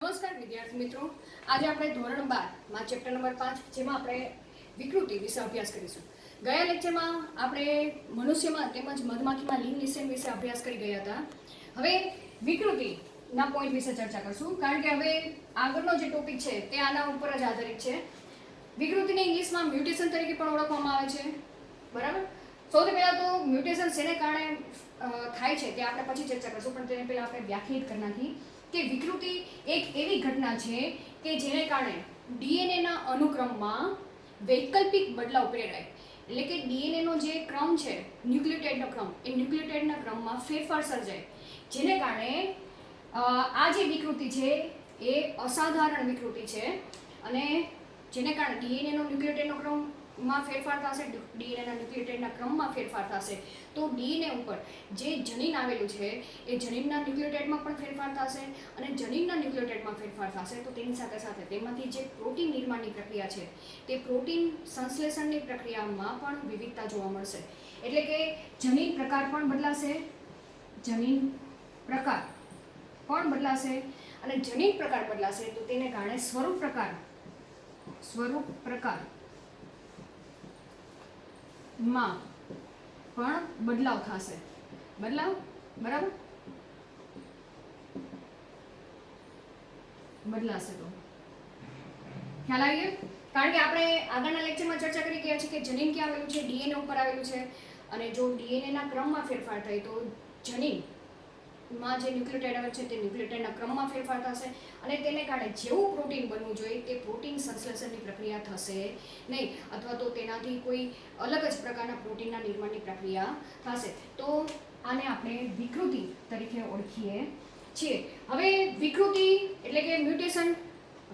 નમસ્કાર વિદ્યાર્થી મિત્રો, આજે આપણે ધોરણ 12 માં ચેપ્ટર નંબર 5 જેમાં આપણે વિકૃતિ વિશે અભ્યાસ કરીશું. ગયા લેક્ચરમાં આપણે મનુષ્યમાં તેમજ મધમાખીમાં લિંગ નિષેધ વિશે અભ્યાસ કરી ગયા હતા. હવે વિકૃતિના પોઈન્ટ વિશે ચર્ચા કરશું, કારણ કે હવે આગળનો જે ટોપિક છે તે આના ઉપર જ આધારિત છે. વિકૃતિને ઇંગ્લિશમાં મ્યુટેશન તરીકે પણ ઓળખવામાં આવે છે, બરાબર. સૌથી પહેલાં તો મ્યુટેશન શેને કારણે થાય છે તે આપણે પછી ચર્ચા કરશું, પણ તેને પહેલાં આપણે વ્યાખ્યાયિત કરી નાખી કે વિકૃતિ એક એવી ઘટના છે કે જેને કારણે ડીએનએના અનુક્રમમાં વૈકલ્પિક બદલાવ પ્રેરાય. એટલે કે ડીએનએનો જે ક્રમ છે, ન્યુક્લિયોટાઇડનો ક્રમ, એ ન્યુક્લિયોટાઇડના ક્રમમાં ફેરફાર સર્જાય, જેને કારણે આ જે વિકૃતિ છે એ અસાધારણ વિકૃતિ છે. અને જેને કારણે ડીએનએનો ન્યુક્લિયોટાઇડનો ક્રમમાં ફેરફાર થશે, ડીએનએના ન્યુક્લિયોટાઇડના ક્રમમાં ફેરફાર થશે, તો ડીએનએ ઉપર જે જનીન આવેલું છે એ જનીનના ન્યુક્લિયોટાઇડમાં પણ ફેરફાર થશે, અને જનીનના ન્યુક્લિયોટાઇડમાં ફેરફાર થશે તો તેની સાથે સાથે તેમાંથી જે પ્રોટીન નિર્માણની પ્રક્રિયા છે તે પ્રોટીન સંશ્લેષણની પ્રક્રિયામાં પણ વિવિધતા જોવા મળશે. એટલે કે જનીન પ્રકાર પણ બદલાશે, જનીન પ્રકાર પણ બદલાશે, અને જનીન પ્રકાર બદલાશે તો તેને કારણે સ્વરૂપ પ્રકારમાં પણ બદલાવ થશે. બરાબર બદલાશે તો ખ્યાલ આવી ગયો. કારણ કે આપણે આગળના લેક્ચરમાં ચર્ચા કરી ગયા છે કે જનીન ક્યાં આવેલું છે, ડીએનએ ઉપર આવેલું છે, અને જો ડીએનએના ક્રમમાં ફેરફાર થાય તો જનીનમાં જે ન્યુક્લિયોટાઇડ આવે છે તે ન્યુક્લિયોટાઇડના ક્રમમાં ફેરફાર થશે, અને તેને કારણે જેવું પ્રોટીન બનવું જોઈએ તે પ્રોટીન સંશ્લેષણની પ્રક્રિયા થશે નહીં, અથવા તો તેનાથી કોઈ અલગ જ પ્રકારના પ્રોટીનના નિર્માણની પ્રક્રિયા થશે. તો આને આપણે વિકૃતિ તરીકે ઓળખીએ છીએ. હવે વિકૃતિ એટલે કે મ્યુટેશન,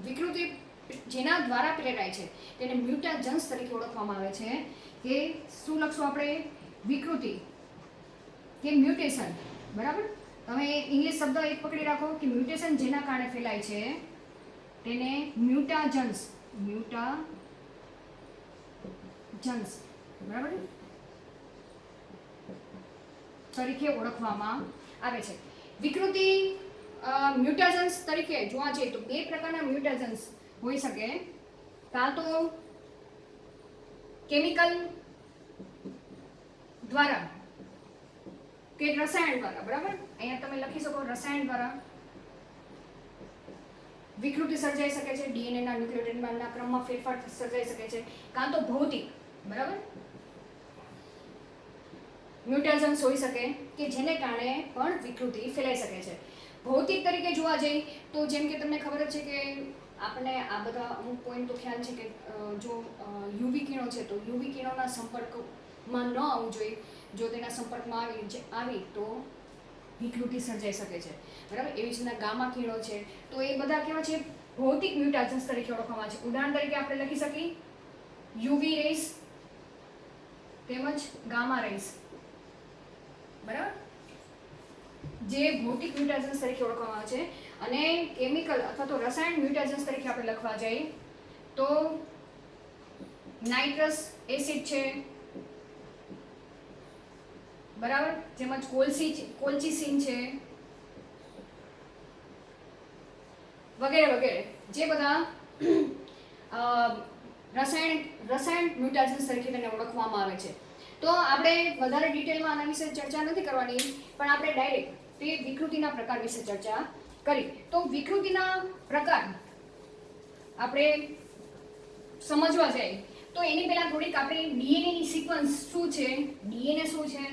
વિકૃતિ જેના દ્વારા પ્રેરાય છે તેને મ્યુટાજન્સ તરીકે ઓળખવામાં આવે છે. કે શું લખશું આપણે? વિકૃતિ કે મ્યુટેશન, બરાબર. તમે ઇંગ્લિશ શબ્દ એક પકડી રાખો કે મ્યુટેશન જેના કારણે ફેલાય છે તેને મ્યુટાજન્સ, બરાબર તરીકે ઓળખવામાં આવે છે. વિકૃતિ મ્યુટાજન્સ તરીકે જોવા જઈએ તો બે પ્રકારના મ્યુટાજન્સ હોઈ શકે. કાં તો કેમિકલ દ્વારા કે રસાયણ દ્વારા, બરાબર. અહીંયા તમે લખી શકો રસાયણ દ્વારા વિકૃતિ સર્જાઈ શકે છે, ડીએનએના ન્યુક્લિયોટાઇડના ક્રમમાં ફેરફાર સર્જાઈ શકે છે. કાં તો ભૌતિક, બરાબર, મ્યુટેશન્સ હોઈ શકે કે જેને કારણે પણ વિકૃતિ ફેલાઈ શકે છે. ભૌતિક તરીકે જોવા જઈએ તો જેમ કે તમને ખબર જ છે કે આપણને આ બધા અમુક પોઈન્ટ તો ખ્યાલ છે કે જો યુવી કિરણો છે તો યુવી કિરણોના સંપર્કમાં ન આવવું જોઈએ. જો તેના સંપર્કમાં આવી તો વિકૃતિ સર્જાઈ શકે છે, બરાબર. એવી જ રીતના ગામા કિરણો છે તો એ બધા કેવા છે? ભૌતિક મ્યુટેશન્સ તરીકે ઓળખવામાં આવે છે. ઉદાહરણ તરીકે આપણે લખી શકીએ યુવી રેસ તેમજ ગામા રેસ, બરાબર, જે ભૌતિક મ્યુટેશન્સ તરીકે ઓળખવામાં આવે છે. અને કેમિકલ અથવા તો રસાયણ મ્યુટેશન્સ તરીકે આપણે લખવા જઈએ તો નાઇટ્રસ એસિડ છે, બરાબર, જેમ જ કોલ્ચિસિન છે, વગેરે વગેરે, જે બધા રસાયણ મ્યુટેશન્સ તરીકે તેને ઓળખવામાં આવે છે. તો આપણે વધારે ડિટેલમાં આના વિશે ચર્ચા નથી કરવાની, પણ આપણે ડાયરેક્ટ તે વિકૃતિના પ્રકાર વિશે ચર્ચા કરી. તો વિકૃતિના પ્રકાર આપણે સમજવા જઈએ તો એની પહેલાં થોડીક આપણે ડીએનએની સિક્વન્સ શું છે, ડીએનએ શું છે,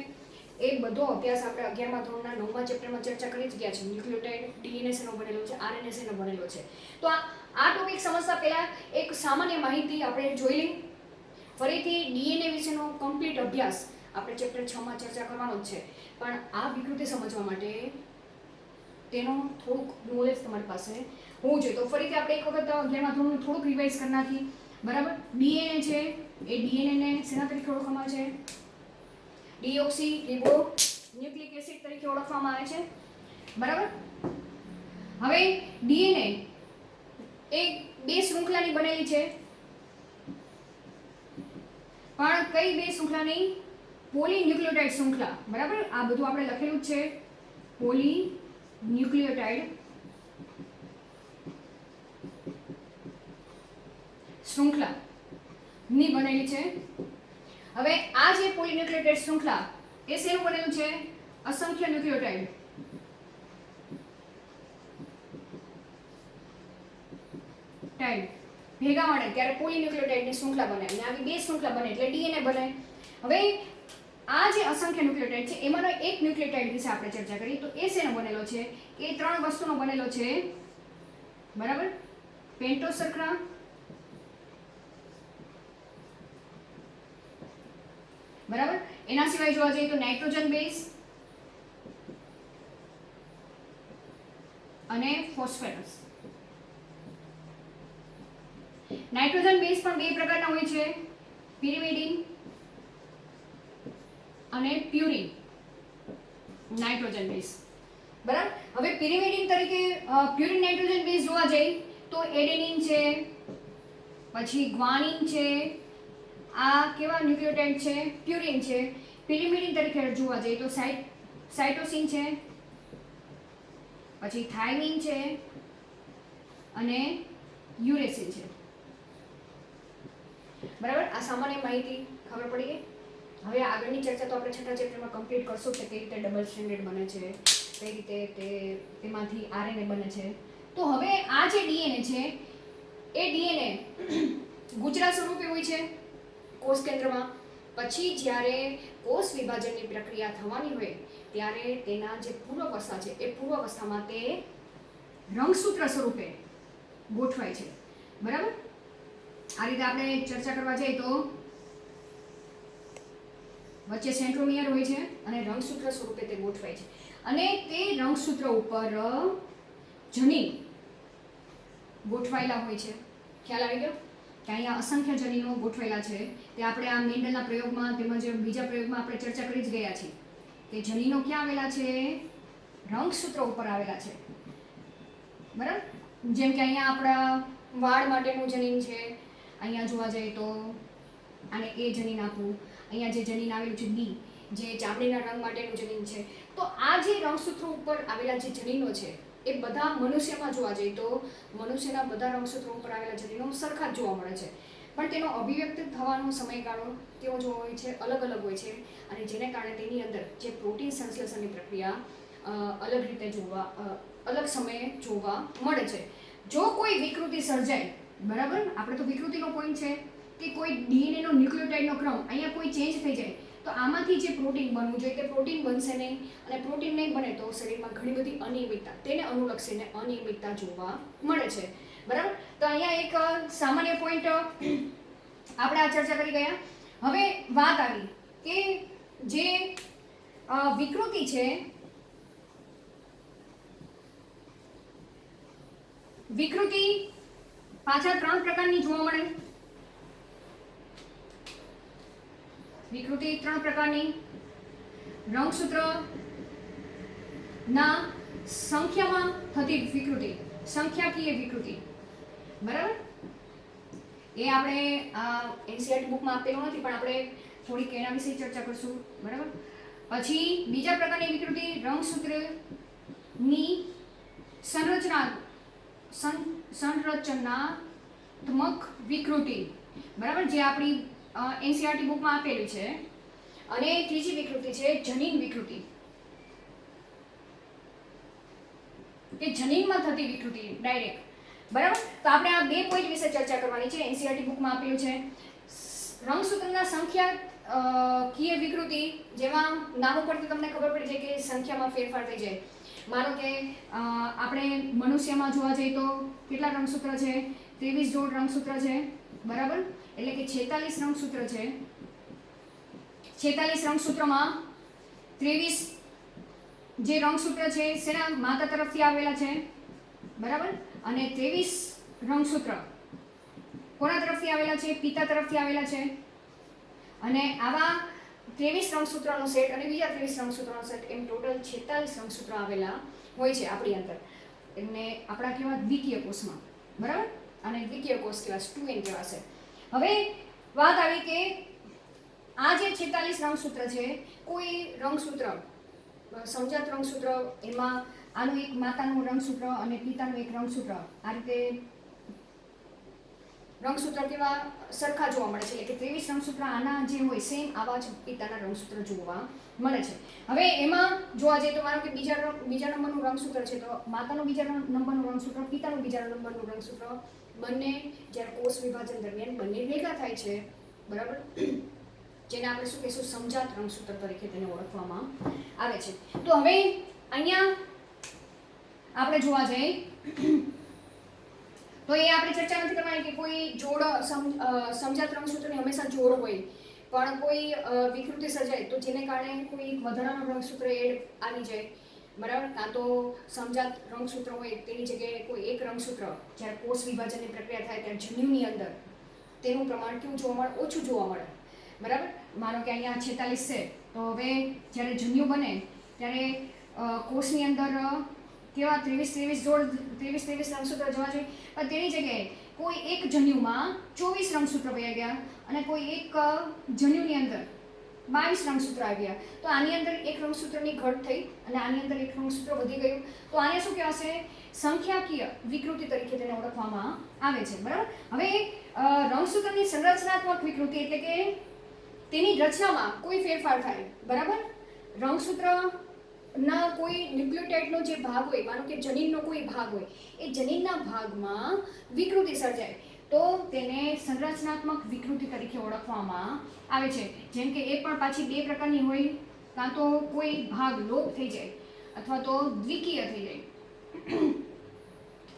એ બધો અભ્યાસ આપણે 11મા ધોરણના 9મા ચેપ્ટરમાં ચર્ચા કરી જ ગયા છે. ન્યુક્લિયોટાઇડ ડીએનએ શેનો બનેલો છે, આરએનએ શેનો બનેલો છે. તો આ ટોપિક સમજતા પહેલા એક સામાન્ય માહિતી આપણે જોઈ લઈએ. ફરીથી ડીએનએ વિશેનો કમ્પ્લીટ અભ્યાસ આપણે ચેપ્ટર 6માં ચર્ચા કરવાનો જ છે, પણ આ વિકૃતિ સમજવા માટે તેનો થોડુંક નોલેજ તમારી પાસે હોવું જોઈએ. તો ફરીથી આપણે એક વખત 11મા ધોરણનું થોડુંક રિવાઇઝ કરી નાખીએ, બરાબર. ડીએનએ છે એ ડીએનએને શેના તરીકે ઓળખવામાં આવે છે? ડીઓક્સી રિબો ન્યુક્લિક એસિડ તરીકે ઓળખવામાં આવે છે, બરાબર. હવે ડીએનએ એ બે શૃંખલાની બનેલી છે, પણ કઈ બે શૃંખલાની? પોલીન્યુક્લિયોટાઇડ શૃંખલા, બરાબર. આ બધું આપણે લખેલું જ છે, પોલીન્યુક્લિયોટાઇડ શૃંખલાની બનેલી છે. હવે આ જે પોલીન્યુક્લિયોટાઇડ શૃંખલા એ શેનું બનેલું છે? અસંખ્ય ન્યુક્લિયોટાઇડ ભેગા મળે ત્યારે પોલીન્યુક્લિયોટાઇડની શૃંખલા બને અને આવી બે શૃંખલા બને એટલે ડીએનએ બને. હવે આ જે અસંખ્ય ન્યુક્લિયોટાઇડ છે એમાંનો એક ન્યુક્લિયોટાઇડ વિશે આપણે ચર્ચા કરી તો એ શેનો બનેલો છે? એ 3 વસ્તુનો બનેલો છે, બરાબર? પેન્ટોસ શર્કરા, બરાબર. એના સિવાય જોવા જઈએ તો નાઇટ્રોજન બેઝ અને ફોસ્ફરસ. નાઇટ્રોજન બેઝ પણ બે પ્રકારના હોય છે, પિરિમિડિન અને પ્યુરિન નાઇટ્રોજન બેઝ, બરાબર. હવે પિરિમિડિન તરીકે પ્યુરિન નાઇટ્રોજન બેઝ જોવા જઈએ તો એડેનિન છે, પછી ગ્વાનિન છે, આ કેવા ન્યુક્લિયોટાઇડ છે? પ્યુરિન છે. પિરિમિડિન તરીકે જોવા જઈએ તો સાઇટોસિન છે, પછી થાઇમિન છે અને યુરેસિન છે, બરાબર. આ સામાન્ય માહિતી ખબર પડી ગઈ. હવે આગળની ચર્ચા તો આપણે છઠ્ઠા ચેપ્ટરમાં કમ્પ્લીટ કરશું કે કઈ રીતે ડબલ સ્ટ્રેન્ડેડ બને છે, કઈ રીતે તેમાંથી આરએનએ બને છે. તો હવે આ જે ડીએનએ છે એ ડીએનએ ગુચરા સ્વરૂપે હોય છે કોષ કેન્દ્રમાં. પછી જ્યારે કોષ વિભાજનની પ્રક્રિયા થવાની હોય ત્યારે તેના જે પૂર્વાવસ્થા છે એ પૂર્વાવસ્થામાં તે રંગસૂત્ર સ્વરૂપે ગોઠવાય છે, બરાબર. આ રીતે આપણે ચર્ચા કરવા જઈએ તો વચ્ચે સેન્ટ્રોમિયર હોય છે અને રંગસૂત્ર સ્વરૂપે તે ગોઠવાય છે અને તે રંગસૂત્ર ઉપર જનીન ગોઠવાયેલા હોય છે. ખ્યાલ આવી ગયો કે અહીંયા અસંખ્ય જનીનો ગોઠવાયેલા છે. તે આપણે આ મેન્ડલના પ્રયોગમાં તેમજ બીજા પ્રયોગમાં આપણે ચર્ચા કરી જ ગયા છીએ. તે જનીનો ક્યાં આવેલા છે? રંગસૂત્ર ઉપર આવેલા છે, બરાબર. જેમ કે અહીંયા આપણા વાળ માટેનું જનીન છે, અહીંયા જોવા જઈએ તો આને એ જનીન આપવું, અહીંયા જે જનીન આવેલું છે ડી જે ચામડીના રંગ માટેનું જનીન છે. તો આ જે રંગસૂત્રો ઉપર આવેલા જે જનીનો છે એ બધા મનુષ્યમાં જોવા જઈએ તો મનુષ્યના બધા રંગસૂત્રો ઉપર આવેલા જનીનો સરખા જ જોવા મળે છે, પણ તેનો અભિવ્યક્ત થવાનો સમયગાળો તેઓ જો હોય છે અલગ અલગ હોય છે અને જેને કારણે તેની અંદર જે પ્રોટીન સંશ્લેષણની પ્રક્રિયા અલગ રીતે અલગ સમયે જોવા મળે છે. જો કોઈ વિકૃતિ સર્જાય, બરાબર, આપણે તો વિકૃતિનો પોઈન્ટ છે કે કોઈ ડીએનએનો ન્યુક્લિયોટાઇડનો ક્રમ અહીંયા કોઈ ચેન્જ થઈ જાય તો આમાંથી જે પ્રોટીન બનવું જોઈએ તે પ્રોટીન બનશે નહીં અને પ્રોટીન નહીં બને તો શરીરમાં ઘણી બધી અનિયમિતતા તેને અનુલક્ષીને અનિયમિતતા જોવા મળે છે, બરાબર. તો અહીંયા એક સામાન્ય પોઈન્ટ આપણે આ ચર્ચા કરી ગયા. હવે વાત આવી કે જે વિકૃતિ છે, વિકૃતિ પાછા 3 પ્રકારની જોવા મળે. વિકૃતિ 3 પ્રકારની. રંગસૂત્રના સંખ્યામાં થતી વિકૃતિ, સંખ્યાકીય વિકૃતિ, બરાબર. એ આપણે એનસીઈઆરટી બુકમાં આપેલું નથી પણ આપણે થોડીક એના વિશે ચર્ચા કરશું, બરાબર. પછી બીજા પ્રકારની વિકૃતિ રંગસૂત્રની સંરચનાત્મક વિકૃતિ, બરાબર, જે આપણી એનસીઈઆરટી બુકમાં આપેલી છે. અને ત્રીજી વિકૃતિ છે જનીન વિકૃતિ, કે જનીનમાં થતી વિકૃતિ ડાયરેક્ટ, બરાબર. તો આપણે આ 2 પોઈન્ટ વિશે ચર્ચા કરવાની છે. એનસીઈઆરટી બુકમાં આપેલું છે રંગસૂત્રના સંખ્યાકીય વિકૃતિ, જેમાં નામ ઉપરથી તમને ખબર પડી જાય કે સંખ્યામાં ફેરફાર થઈ જાય. માનો કે આપણે મનુષ્યમાં જોવા જઈએ તો કેટલા રંગસૂત્ર છે? 23 જોડ રંગસૂત્ર છે, બરાબર. એટલે કે 46 રંગસૂત્ર છે. 46 રંગસૂત્રમાં 23 જે રંગસૂત્ર છે સેના માતા તરફથી આવેલા છે, બરાબર. અને 23 રંગસૂત્ર કોના તરફથી આવેલા છે? પિતા તરફથી આવેલા છે. અને આવા 23 રંગસૂત્રનો સેટ અને બીજા 23 રંગસૂત્રનો સેટ એમ ટોટલ 46 રંગસૂત્ર આવેલા હોય છે આપણી અંદર. એમને આપણા કેવા દ્વિકીય કોષમાં, બરાબર. અને દ્વિકીય કોષ કહેવાય, 2n કહેવાશે. હવે વાત આવી કે આ જે 46 રંગસૂત્ર છે, કોઈ રંગસૂત્ર સમજાત રંગસૂત્ર એમાં આનું એક માતાનું રંગસૂત્ર અને પિતાનું એક રંગસૂત્ર આ રીતે રંગસૂત્ર કેવા સરખા જોવા મળે છે, એટલે કે 23 રંગસૂત્ર આના જે હોય સેમ આવા જ પિતાના રંગસૂત્ર જોવા મળે છે. હવે એમાં જોવા જઈએ તો માનો કે બીજા નંબરનું રંગસૂત્ર છે, તો માતાનું બીજા નંબરનું રંગસૂત્ર, પિતાનું બીજા નંબરનું રંગસૂત્ર, બંને જ્યારે કોષ વિભાજન દરમિયાન બંને ભેગા થાય છે, બરાબર, જેને આપણે શું કહીશું, સમજાત રંગસૂત્ર તરીકે તેને ઓળખવામાં આવે છે. તો હવે અહીંયા આપણે જોવા જઈએ તો એ આપણે ચર્ચા નથી કરવાની કે કોઈ જોડ સમજાત રંગસૂત્રની હંમેશા જોડ હોય, પણ કોઈ વિકૃતિ સર્જાય તો જેને કારણે કોઈ વધારાનું રંગસૂત્ર એડ આવી જાય, બરાબર, કાં તો સમજાત રંગસૂત્ર હોય તેની જગ્યાએ કોઈ એક રંગસૂત્ર જ્યારે કોષ વિભાજનની પ્રક્રિયા થાય ત્યારે જન્યુની અંદર તેનું પ્રમાણ કેવું જોવા મળે, ઓછું જોવા મળે, બરાબર. માનો કે અહીંયા 46 છે, તો હવે જ્યારે જન્યુ બને ત્યારે કોષની અંદર કેવા 23 રંગસૂત્ર જવા જોઈએ, પણ તેની જગ્યાએ કોઈ એક જન્યુમાં 24 રંગસૂત્ર વયા ગયા અને કોઈ એક જન્યુની અંદર 22 રંગસૂત્ર આવ્યા, તો આની અંદર એક રંગસૂત્રની ઘટ થઈ અને આની અંદર એક રંગસૂત્ર વધી ગયું, તો આને શું કહેવાશે, સંખ્યાકીય વિકૃતિ તરીકે તેને ઓળખવામાં આવે છે, બરાબર. હવે રંગસૂત્રની સંરચનાત્મક વિકૃતિ એટલે કે તેની રચનામાં કોઈ ફેરફાર થાય, બરાબર. રંગસૂત્ર ના કોઈ ન્યુક્લિયોટાઇડનો જે ભાગ હોય, માનો કે જનીનનો કોઈ ભાગ હોય, એ જનીનના ભાગમાં વિકૃતિ સર્જાય તો તેને સંરચનાત્મક વિકૃતિ તરીકે ઓળખવામાં આવે છે. જેમ કે એ પણ પાછી બે પ્રકારની હોય, કાં તો કોઈ ભાગ લોપ થઈ જાય અથવા તો દ્વિકીય થઈ જાય,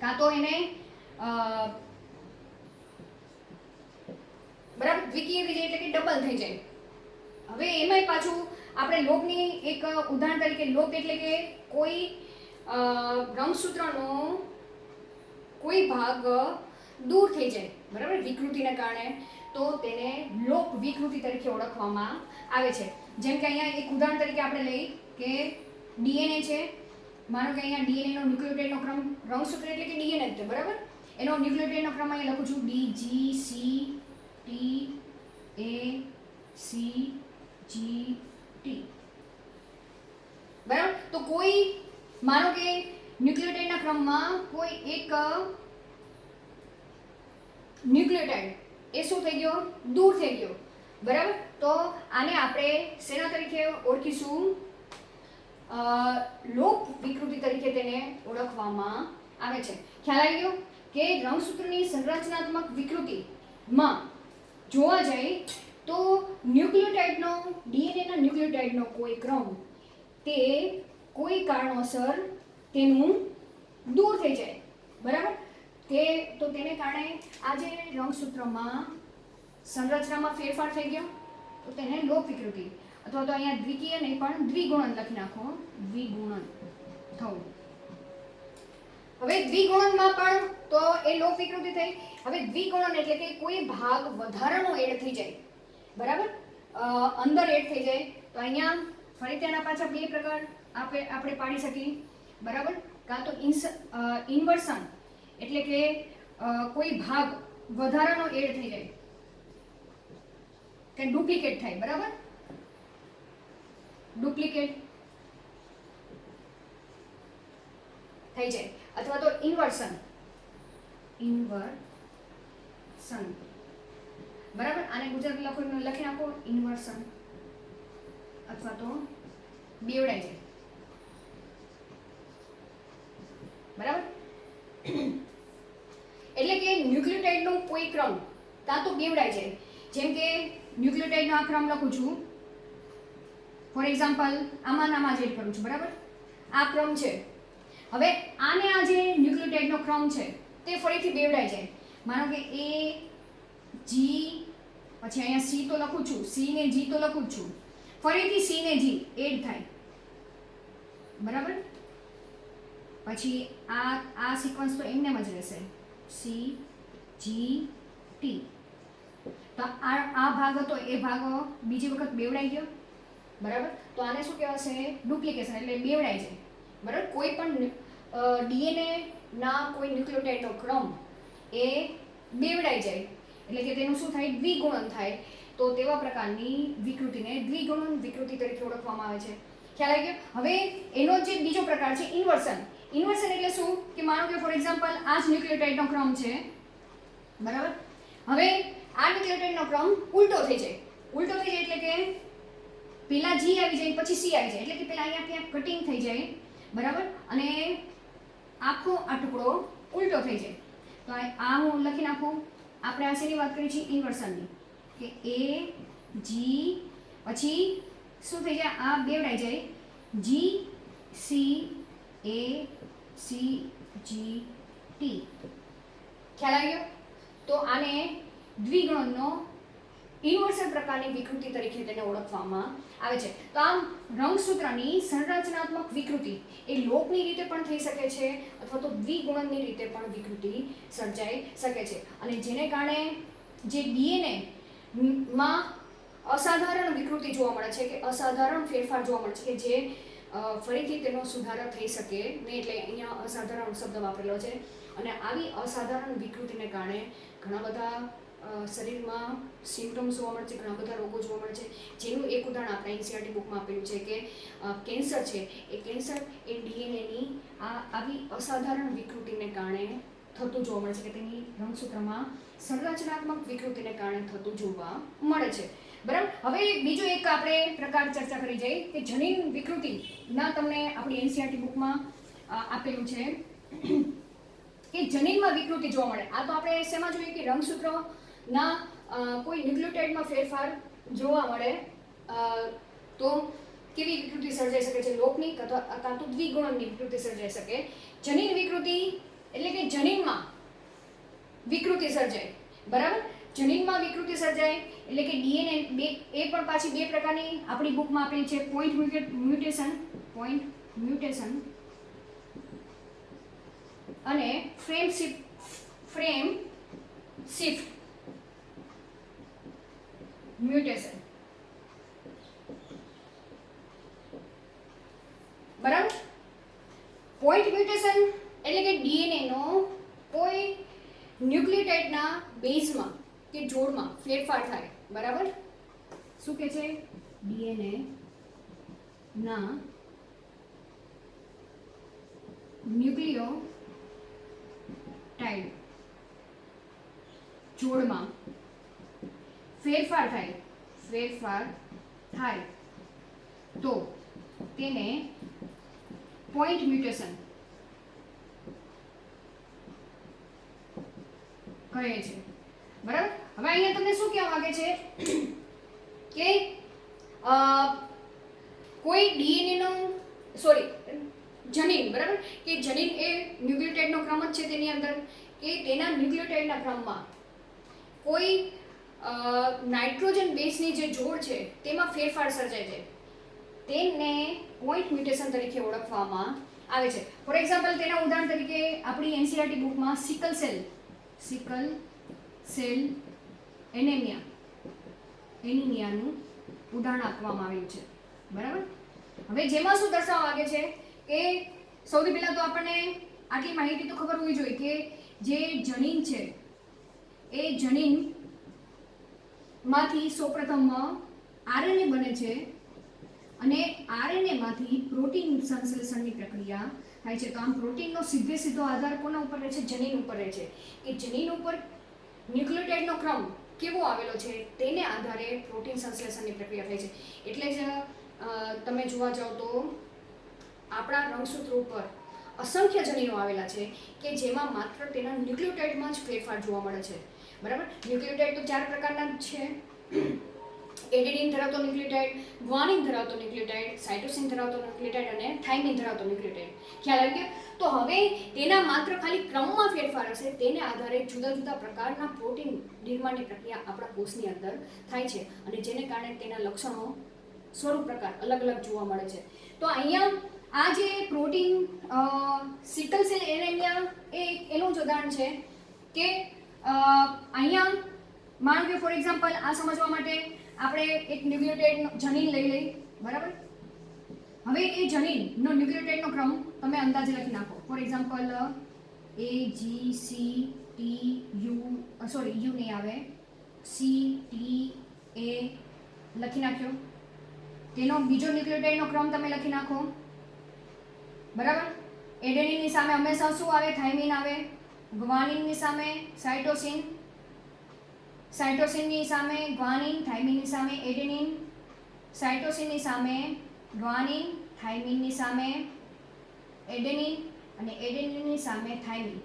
કાં તો એને બરાબર દ્વિકીય થઈ જાય એટલે કે ડબલ થઈ જાય. હવે એમાંય પાછું આપણે લોપની એક ઉદાહરણ તરીકે, લોપ એટલે કે કોઈ રંગસૂત્રનો કોઈ ભાગ દૂર થઈ જાય, બરાબર, વિકૃતિને કારણે, તો તેને લોપ વિકૃતિ તરીકે ઓળખવામાં આવે છે. જેમ કે અહીંયા એક ઉદાહરણ તરીકે આપણે લઈ કે ડીએનએ છે, માનો કે અહીંયા ડીએનએનો ન્યુક્લિયોટાઇડનો ક્રમ, રંગસૂત્ર એટલે કે ડીએનએ જ, બરાબર, એનો ન્યુક્લિયોટાઇડનો ક્રમ અહીંયા લખું છું DGCTACGT, બરાબર. તો કોઈ માનો કે ન્યુક્લિયોટાઇડના ક્રમમાં કોઈ એક ન્યુક્લિયોટાઇડ એ શું થઈ ગયો, દૂર થઈ ગયો, બરાબર. તો આને આપણે શેના તરીકે ઓળખીશું, લોપ વિકૃતિ તરીકે તેને ઓળખવામાં આવે છે. ખ્યાલ આવી ગયો કે રંગસૂત્રની સંરચનાત્મક વિકૃતિમાં જોવા જાય તો ન્યુક્લિયોટાઇડનો, ડીએનએના ન્યુક્લિયોટાઇડનો કોઈ ક્રમ તે કોઈ કારણોસર તેનું દૂર થઈ જાય, બરાબર, તો તેને કારણે આ જે રંગસૂત્રમાં સંરચનામાં ફેરફાર થઈ ગયો તો તેને લોપ વિકૃતિ, અથવા તો અહીંયા દ્વિકીય નહીં પણ દ્વિગુણન લખી નાખો, દ્વિગુણન થવું. હવે દ્વિગુણનમાં પણ તો એ લોપ વિકૃતિ થઈ. હવે દ્વિગુણન એટલે કે કોઈ ભાગ વધારાનો એડ થઈ જાય, બરાબર, અંદર એડ થઈ જાય, તો અહીંયા ફરી તેના પાછા બે પ્રકાર આપણે પાડી શકીએ, બરાબર. કાં તો ઇન્વર્સન એટલે કે કોઈ ભાગ વધારાનો એડ થઈ જાય કે ડુપ્લિકેટ થાય, બરાબર, ડુપ્લિકેટ થઈ જાય, અથવા તો ઇન્વર્સન, બરાબર. આને ગુજરાતી લખી નાખો ઇન્વર્સન, અથવા તો બેવડાઈ જાય, બરાબર. એટલે કે ન્યુક્લિયોટાઇડનો કોઈ ક્રમ કાં તો બેવડાઈ જાય, જેમ કે ન્યુક્લિયોટાઇડનો આ ક્રમ લખું છું, ફોર એક્ઝામ્પલ આમાં જ એડ કરું છું, બરાબર, આ ક્રમ છે. હવે આને આ જે ન્યુક્લિયોટાઇડનો ક્રમ છે તે ફરીથી બેવડાઈ જાય, માનો કે A G, પછી અહીંયા C તો લખું છું, C ને G તો લખું છું, ફરીથી C ને G એડ થાય, બરાબર. પછી આ સિક્વન્સ તો એમને જ રહેશે, C G T. તો આ ભાગ હતો એ ભાગ બીજી વખત બેવડાઈ ગયો, બરાબર. તો આને શું કહેવાશે, ડુપ્લિકેશન, એટલે બેવડાઈ જાય, બરાબર. કોઈ પણ ડીએનએ ના કોઈ ન્યુક્લિયોટાઇડનો ક્રમ એ બેવડાઈ જાય એટલે કે તેનું શું થાય, દ્વિગુણન થાય, તો તેવા પ્રકારની વિકૃતિને દ્વિગુણન વિકૃતિ તરીકે ઓળખવામાં આવે છે. ખ્યાલ આવી ગયો. હવે એનો જે બીજો પ્રકાર છે ઇન્વર્સન. ઇન્વર્સન એટલે શું કે માનો કે ફોર એક્ઝામ્પલ આ જ ન્યુક્લિયોટાઇડનો ક્રમ છે, બરાબર, હવે આ ન્યુક્લિયોટાઇડનો ક્રમ ઉલટો થઈ જાય. ઉલટો થઈ જાય એટલે કે પેલા G આવી જાય પછી C આવી જાય, એટલે કે પેલા અહીંયા ક્યાંક કટિંગ થઈ જાય, બરાબર, અને આખો આ ટુકડો ઉલટો થઈ જાય. તો આ હું લખી નાખું. આપણે આ શેની વાત કરી છે? ઇન્વર્સનની, કે A G પછી શું થઈ જાય? આ બેવડાઈ જાય, G C A C G T. ખ્યાલ આવી ગયો? તો આને દ્વિગુણનનો ઇન્વર્સલ પ્રકારની વિકૃતિ તરીકે તેને ઓળખવામાં આવે છે. તો આમ રંગસૂત્રની સંરચનાત્મક વિકૃતિ એ લોપની રીતે પણ થઈ શકે છે અથવા તો દ્વિગુણનની રીતે પણ વિકૃતિ સર્જાઈ શકે છે. અને જેને કારણે જે ડીએનએ માં અસાધારણ વિકૃતિ જોવા મળે છે, કે અસાધારણ ફેરફાર જોવા મળે છે, કે જે ફરીથી તેનો સુધારો થઈ શકે નહીં, એટલે અહીંયા અસાધારણ શબ્દ વાપરેલો છે. અને આવી અસાધારણ વિકૃતિને કારણે ઘણા બધા શરીરમાં સિમ્પટમ્સ જોવા મળે છે, ઘણા બધા રોગો જોવા મળે છે. જેનું એક ઉદાહરણ આપણે એનસીઆરટી બુકમાં આપેલું છે, કે કેન્સર છે. એ કેન્સર એ ડીએનએની આવી અસાધારણ વિકૃતિને કારણે થતું જોવા મળે છે, કે તેની રંગસૂત્રમાં સંરચનાત્મક વિકૃતિને કારણે થતું જોવા મળે છે, બરાબર. હવે બીજો એક આપણે પ્રકાર ચર્ચા કરી જઈએ, કે જનીન વિકૃતિના તમને આપણી એનસીઆરટી બુકમાં આપેલું છે કે જનીનમાં વિકૃતિ જોવા મળે. આ તો આપણે શેમાં જોઈએ? કે રંગસૂત્રના કોઈ ન્યુક્લિયોટાઇડમાં ફેરફાર જોવા મળે તો કેવી વિકૃતિ સર્જાઈ શકે છે? લોપની કાં તો દ્વિગુણનની વિકૃતિ સર્જાઈ શકે. જનીન વિકૃતિ એટલે કે જનીનમાં વિકૃતિ સર્જાય, બરાબર. જનીનમાં વિકૃતિ સર્જાય એટલે કે ડીએનએ એ પણ પાછી બે પ્રકારની આપણી બુકમાં આપેલી છે, પોઈન્ટ મ્યુટેશન અને ફ્રેમ શિફ્ટ મ્યુટેશન, બરાબર. પોઈન્ટ મ્યુટેશન એટલે કે ડીએનએ નો કોઈ ન્યુક્લિયોટાઇડના બેઝમાં કે જોડમાં ફેરફાર થાય, બરાબર. શું કે છે? ડીએનએ ના ન્યુક્લિયોટાઇડ જોડમાં ફેરફાર થાય તો તેને પોઈન્ટ મ્યુટેશન કહે છે, બરાબર. હવે અહીંયા તમને શું કહેવા માંગે છે? કે કોઈ ડીએનએ નો જનીન, બરાબર, કે જનીન એ ન્યુક્લિયોટાઇડનો ક્રમ જ છે તેની અંદર, કે તેના ન્યુક્લિયોટાઇડના ક્રમમાં કોઈ નાઇટ્રોજન બેઝની જે જોડ છે તેમાં ફેરફાર સર્જાય છે, તેને પોઈન્ટ મ્યુટેશન તરીકે ઓળખવામાં આવે છે. ફોર એક્ઝામ્પલ, તેના ઉદાહરણ તરીકે આપણી એનસીઆરટી બુકમાં સિકલ સેલ એનિમિયાનું ઉદાહરણ આપવામાં આવ્યું છે, બરાબર. હવે જેમાં શું દર્શાવવા માંગે છે કે સૌથી પહેલા તો આપણને આટલી માહિતી તો ખબર હોવી જોઈએ કે જે જનીન છે એ જનીનમાંથી સૌપ્રથમ આરએનએ બને છે અને આરએનએમાંથી પ્રોટીન સંશ્લેષણની પ્રક્રિયા થાય છે. તો આમ પ્રોટીનનો સીધો આધાર કોના ઉપર રહે છે? જનીન ઉપર રહે છે. કે જનીન ઉપર ન્યુક્લિયોટાઇડનો ક્રમ કેવો આવેલો છે તેને આધારે પ્રોટીન સંશ્લેષણની પ્રક્રિયા થાય છે. એટલે જ તમે જોવા જાઓ તો આપણા રંગસૂત્ર ઉપર અસંખ્ય જનીનો આવેલા છે કે જેમાં માત્ર તેના ન્યુક્લિયોટાઇડમાં જ ફેરફાર જોવા મળે છે, બરાબર. ન્યુક્લિયોટાઇડ તો 4 પ્રકારના છે: એડેનિન ધરાવતો ન્યુક્લિયોટાઇડ, ગ્વાનિન ધરાવતો ન્યુક્લિયોટાઇડ, સાઇટોસિન ધરાવતો ન્યુક્લિયોટાઇડ અને થાઇમિન ધરાવતો ન્યુક્લિયોટાઇડ. ખ્યાલ આવી ગયો? તો હવે તેના માત્ર ખાલી ક્રમમાં ફેરફાર હશે, તેને આધારે જુદા જુદા પ્રકારના પ્રોટીન નિર્માણની પ્રક્રિયા આપણા કોષની અંદર થાય છે અને જેને કારણે તેના લક્ષણો સ્વરૂપ પ્રકાર અલગ અલગ જોવા મળે છે. તો અહીંયા આ જે પ્રોટીન સિકલ સેલ એનેમિયા એનું જ ઉદાહરણ છે કે અહીંયા માનો કે ફોર એક્ઝામ્પલ આ સમજવા માટે આપણે એક ન્યુક્લિયોટાઇડનો જનીન લઈ લઈએ, બરાબર. હવે એ જનીનનો ન્યુક્લિયોટાઇડનો ક્રમ તમે અંદાજે લખી નાખો. For example A G C T U નહીં આવે, C T A લખી નાખ્યો. તેનો બીજો ન્યુક્લિયોટાઇડનો ક્રમ તમે લખી નાખો, બરાબર. એડેનિનની સામે હંમેશા શું આવે? થાઇમિન આવે. ગ્વાનિનની સામે સાઇટોસિન સાઇટોસિનની સામે ગ્વાનિન, થાઇમિનની સામે એડેનિન, સાઇટોસિનની સામે ગ્વાનિન, થાઇમિનની સામે એડેનિન અને એડેનિનની સામે થાઇમિન.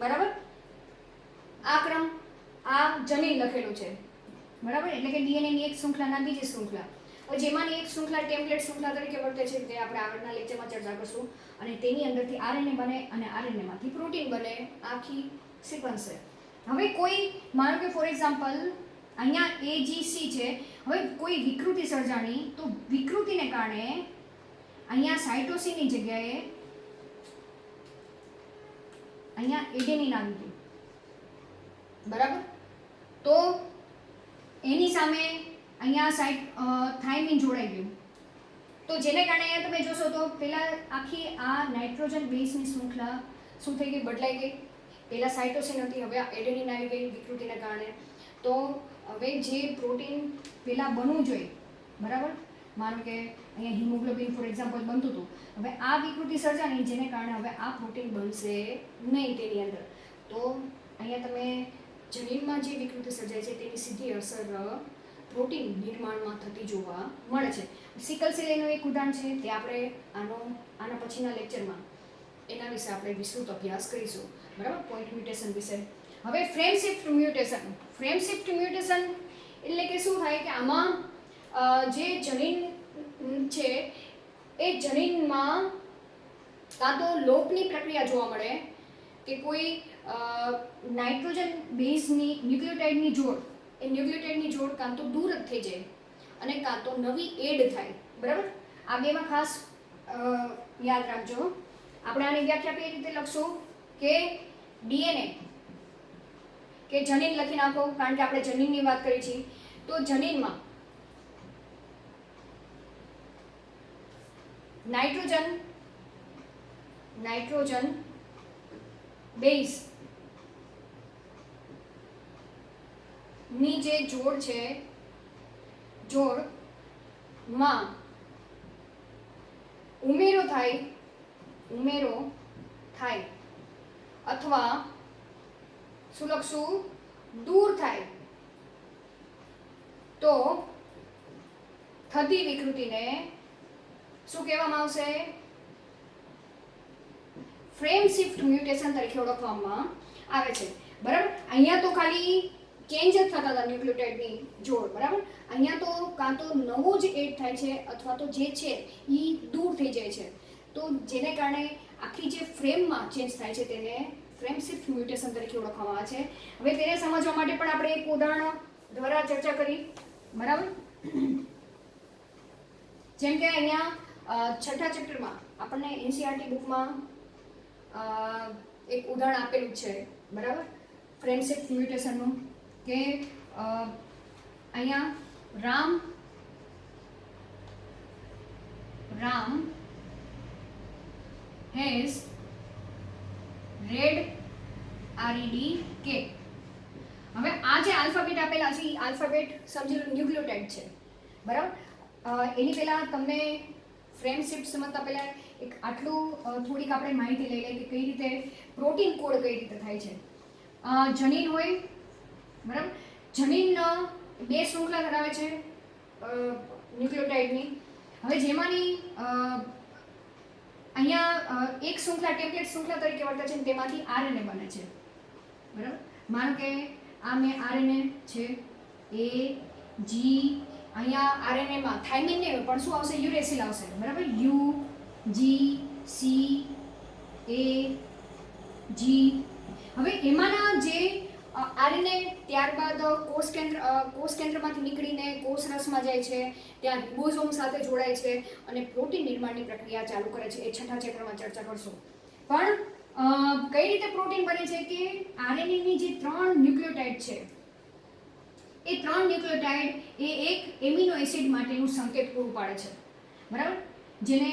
બરાબર? આ ક્રમ, આ જનીન લખેલું છે. બરાબર? એટલે કે ડીએનએની એક શૃંખલાના બીજી શૃંખલા. હવે જેમાંની એક શૃંખલા ટેમ્પલેટ શૃંખલા તરીકે વર્તે છે તે આપણે આગળના લેક્ચરમાં ચર્ચા કરશું. અને તેની અંદરથી આરએનએ બને અને આરએનએમાંથી પ્રોટીન બને, આખી સિક્વન્સ છે. હવે કોઈ માનો કે ફોર એક્ઝામ્પલ અહીંયા એજીસી છે, હવે કોઈ વિકૃતિ સર્જાણી, તો વિકૃતિને કારણે અહીંયા સાઇટોસિનની જગ્યાએ અહીંયા એડેનિન આવી ગયું. બરાબર? તો એની સામે અહીંયા થાઇમિન જોડાઈ ગયું. તો જેને કારણે અહીંયા તમે જોશો તો પહેલા આખી આ નાઇટ્રોજન બેઝની શૃંખલા શું થઈ ગઈ, બદલાઈ ગઈ. પહેલા સાઇટોસિન હતી, હવે એડેનિન આવી ગઈ વિકૃતિને કારણે. તો હવે જે પ્રોટીન પહેલા બનવું જોઈએ, બરાબર, માનો કે અહીંયા હિમોગ્લોબિન ફોર એક્ઝામ્પલ બનતું હતું, હવે આ વિકૃતિ સર્જાણી જેને કારણે હવે આ પ્રોટીન બનશે નહીં તેની અંદર. તો અહીંયા તમે જનીનમાં જે વિકૃતિ સર્જાય છે તેની સીધી અસર પ્રોટીન નિર્માણમાં થતી જોવા મળે છે. સિકલ સેલ એનું એક ઉદાહરણ છે, તે આપણે આના પછીના લેક્ચરમાં એના વિશે આપણે વિસ્તૃત અભ્યાસ કરીશું. બરાબર? પોઈન્ટ મ્યુટેશન વિશે. હવે frame shift mutation. Frame shift mutation એટલે કે શું થાય કે આમાં જે જનીન છે એ જનીનમાં કાં તો લોપની પ્રક્રિયા જોવા મળે કે કોઈ નાઇટ્રોજન બેઝની ન્યુક્લિયોટાઇડની જોડ, એ ન્યુક્લિયોટાઇડની જોડ કાં તો દૂર જ થઈ જાય અને કાં તો નવી એડ થાય. બરાબર? આ બેમાં ખાસ યાદ રાખજો. આપણે આની વ્યાખ્યા કઈ રીતે લખશું કે ડીએનએ કે જનીન લખી નાખો, કારણ કે આપણે જનીનની વાત કરી છે. તો જનીનમાં નાઇટ્રોજન બેઝ ની જે જોડ છે, જોડમાં ઉમેરો થાય અથવા શું લખશું, દૂર થાય, તો થતી વિકૃતિને શું કહેવામાં આવશે? ફ્રેમ શિફ્ટ મ્યુટેશન તરીકે ઓળખવામાં આવે છે. બરાબર? અહીંયા તો ખાલી ચેન્જ જ થતા હતા ન્યુક્લિયોટાઇડની જોડ. બરાબર? અહીંયા તો કાં તો નવો જ એડ થાય છે અથવા તો જે છે એ દૂર થઈ જાય છે. તો જેને કારણે આખી જે ફ્રેમમાં ચેન્જ થાય છે તેને ફ્રેમ શિફ્ટ મ્યુટેશન તરીકે ઓળખવામાં આવે છે. હવે તેને સમજવા માટે પણ આપણે એક ઉદાહરણ દ્વારા ચર્ચા કરી. બરાબર? જેમ કે અહીંયા છઠ્ઠા ચેપ્ટરમાં આપણને એનસીઈઆરટી બુકમાં એક ઉદાહરણ આપેલું છે. બરાબર? ફ્રેમ શિફ્ટ મ્યુટેશનનું કે અહીંયા રામ હેઝ રેડ REDK. હવે આ જે આલ્ફાબેટ આપેલા છે એ આલ્ફાબેટ સમજી લો ન્યુક્લિયોટાઇડ છે. બરાબર? એની પહેલાં તમને ફ્રેમ શિફ્ટ સમજતા પહેલાં એક આટલું થોડીક આપણે માહિતી લઈ લઈએ કે કઈ રીતે પ્રોટીન કોડ કઈ રીતે થાય છે. જનીન હોય, બરાબર? જનીન બે શૃંખલા ધરાવે છે ન્યુક્લિયોટાઇડની. હવે જેમાંની અહીંયા એક શૃંખલા ટેમ્પલેટ શૃંખલા તરીકે વર્તે છે, તેમાંથી આરએનએ બને છે. બરાબર? માનો કે આ મેં આરએનએ છે, એ જી, અહીંયા આરએનએમાં થાઇમિન નહીં હોય પણ શું આવશે? યુરેસિલ આવશે. બરાબર? યુ જી સી એ જી. હવે એમાંના જે આરએનએ ત્યારબાદ કોષ કેન્દ્રમાંથી નીકળીને કોષ રસમાં જાય છે, ત્યાં રિબોઝોમ સાથે જોડાય છે અને પ્રોટીન નિર્માણની પ્રક્રિયા ચાલુ કરે છે. એ છઠ્ઠા ચેપ્ટરમાં ચર્ચા કરશું. પણ કઈ રીતે પ્રોટીન બને છે કે આરએનએની જે 3 ન્યુક્લિયોટાઇડ છે એ 3 ન્યુક્લિયોટાઇડ એ એક એમિનો એસિડ માટેનું સંકેત પૂરું પાડે છે. બરાબર? જેને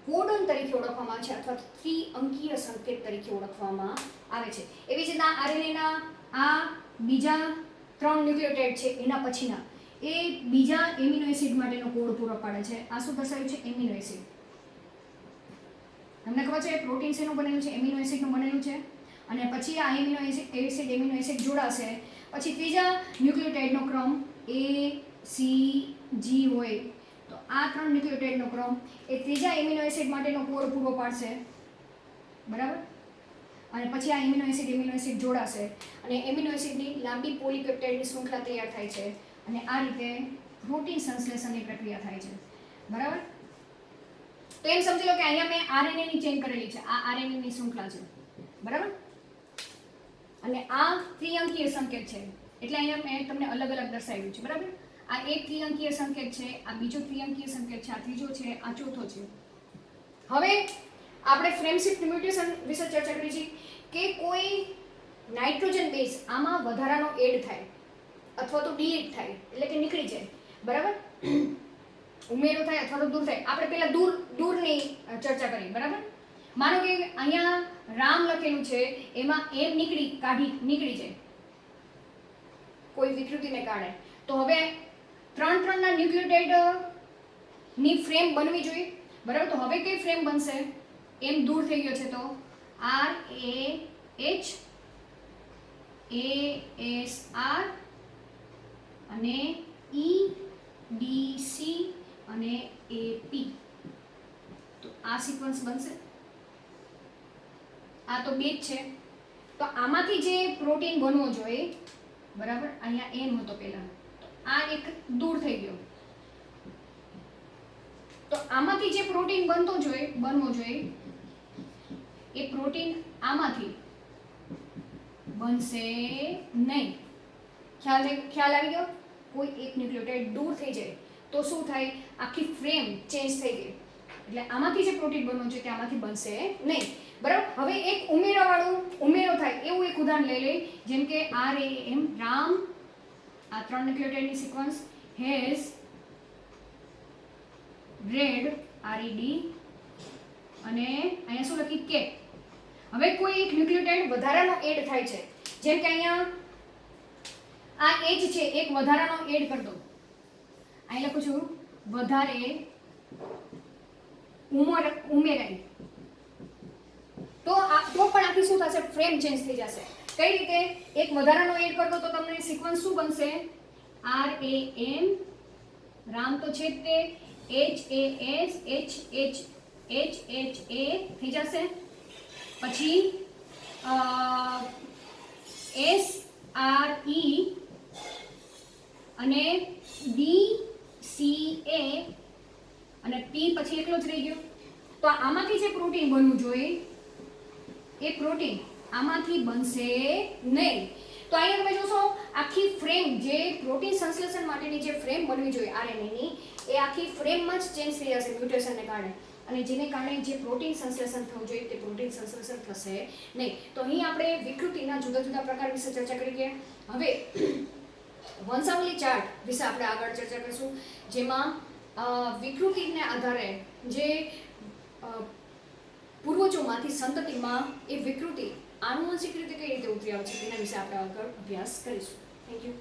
કોડોન તરીકે ઓળખવામાં આવે છે અથવા ત્રિઅંકીય સંકેત તરીકે ઓળખવામાં આવે છે. એવી જ રીતના આરએનએના આ બીજા 3 ન્યુક્લિયોટાઇડ છે એના પછીના એ બીજા એમિનો એસિડ માટેનો કોડ પૂરો પાડે છે. આ શું દર્શાવ્યું છે? Amino acid. તમને ખબર છે પ્રોટીન શેનું બનેલું છે? એમિનો એસિડનું બનેલું છે. અને પછી આ એમિનો એસિડ જોડાશે. પછી ત્રીજા ન્યુક્લિયોટાઇડનો ક્રમ ACG હોય તો આ 3 ન્યુક્લિયોટાઇડનો ક્રમ એ ત્રીજા એમિનો એસિડ માટેનો કોડ પૂરો પાડશે, બરાબર. અને પછી આ એમિનો એસિડ જોડાશે અને એમિનો એસિડની લાંબી પોલીપેપ્ટાઇડની શૃંખલા તૈયાર થાય છે અને આ રીતે પ્રોટીન સંશ્લેષણની પ્રક્રિયા થાય છે, બરાબર. તો એમ સમજી લો કે અહીંયા મેં આરએનએ ની ચેન કરેલી છે, આ આરએનએ ની શૃંખલા છે, બરાબર. અને આ ત્રિઅંકીય સંકેત છે એટલે અહીંયા મેં તમને અલગ અલગ દર્શાવ્યું છે, બરાબર. આ એક ત્રિઅંકીય સંકેત છે, આ બીજો ત્રિઅંકીય સંકેત છે, આ ત્રીજો છે, આ ચોથો છે. હવે આપણે ફ્રેમ શિફ્ટ મ્યુટેશન વિશે ચર્ચા કરી છે કે કોઈ નાઇટ્રોજન બેઝ આમાં વધારાનો એડ થાય અથવા તો ડિલીટ થાય એટલે કે નીકળી જાય, બરાબર. ઉમેરો થાય અથવા તો દૂર થાય. આપણે પહેલા દૂરની ચર્ચા કરી, બરાબર. માનો કે અહીંયા રામ લખેલું છે એમાં એમ નીકળી જાય કોઈ વિકૃતિને કારણે, તો હવે 3 ના ન્યુક્લિયોટાઇડ ની ફ્રેમ બનવી જોઈએ, બરાબર. તો હવે કઈ ફ્રેમ બનશે? એમ દૂર થઈ ગયો છે તો RAH ASR અને EDC અને AP. તો આ સિક્વન્સ બનશે. આ તો બે જ છે. તો આમાંથી જે પ્રોટીન બનવો જોઈએ, બરાબર, અહીંયા એમ હતો પહેલા, તો આ એક દૂર થઈ ગયો. તો આમાંથી જે પ્રોટીન બનવો જોઈએ એ પ્રોટીન આમાંથી બનશે નહીં. ખ્યાલ આવી ગયો? કોઈ એક ન્યુક્લિયોટાઇડ દૂર થઈ જાય તો શું થાય? આખી ફ્રેમ ચેન્જ થઈ ગઈ. એટલે આમાંથી જે પ્રોટીન બનવું જોઈએ તે આમાંથી બનશે નહીં, બરાબર. હવે એક ઉમેરો થાય એવું એક ઉદાહરણ લઈ લઈએ, જેમ કે RAM રામ, આ 3 ન્યુક્લિયોટાઇડની સિક્વન્સ હેઝ રેડ RED અને અહીંયા શું લખી કે. હવે કોઈ એક ન્યુક્લિયોટાઇડ વધારાનો એડ થાય છે, જેમ કે અહીંયા આ H છે, એક વધારાનો એડ કરી દો. અહીં લખું છું વધારે ઉમેરાય તો પણ આખી શું થશે? ફ્રેમ ચેન્જ થઈ જશે. કઈ રીતે? એક વધારાનો એડ કરી દો તો તમને સિક્વન્સ શું બનશે? RAM રામ તો છે તે HAS HHA થઈ જશે. પછી SRE અને DCA અને P પછી એકલો જ રહી ગયો. તો આમાંથી જે પ્રોટીન બનવું જોઈએ એ પ્રોટીન આમાંથી બનશે નહીં. તો અહીંયા તમે જોશો આખી ફ્રેમ, જે પ્રોટીન સંશ્લેષણ માટેની જે ફ્રેમ બનવી જોઈએ RNA ની, એ આખી ફ્રેમમાં જ ચેન્જ થઈ જશે મ્યુટેશનને કારણે, અને જેને કારણે જે પ્રોટીન સંશ્લેષણ થવું જોઈએ તે પ્રોટીન સંશ્લેષણ થશે નહીં. તો અહીં આપણે વિકૃતિના જુદા જુદા પ્રકાર વિશે ચર્ચા કરી ગયા. હવે વંશાવલી ચાર્ટ વિશે આપણે આગળ ચર્ચા કરીશું, જેમાં વિકૃતિને આધારે જે પૂર્વજોમાંથી સંતતિમાં એ વિકૃતિ આનુવંશિક રીતે કઈ રીતે ઉતરી આવે છે તેના વિશે આપણે આગળ અભ્યાસ કરીશું. Thank you.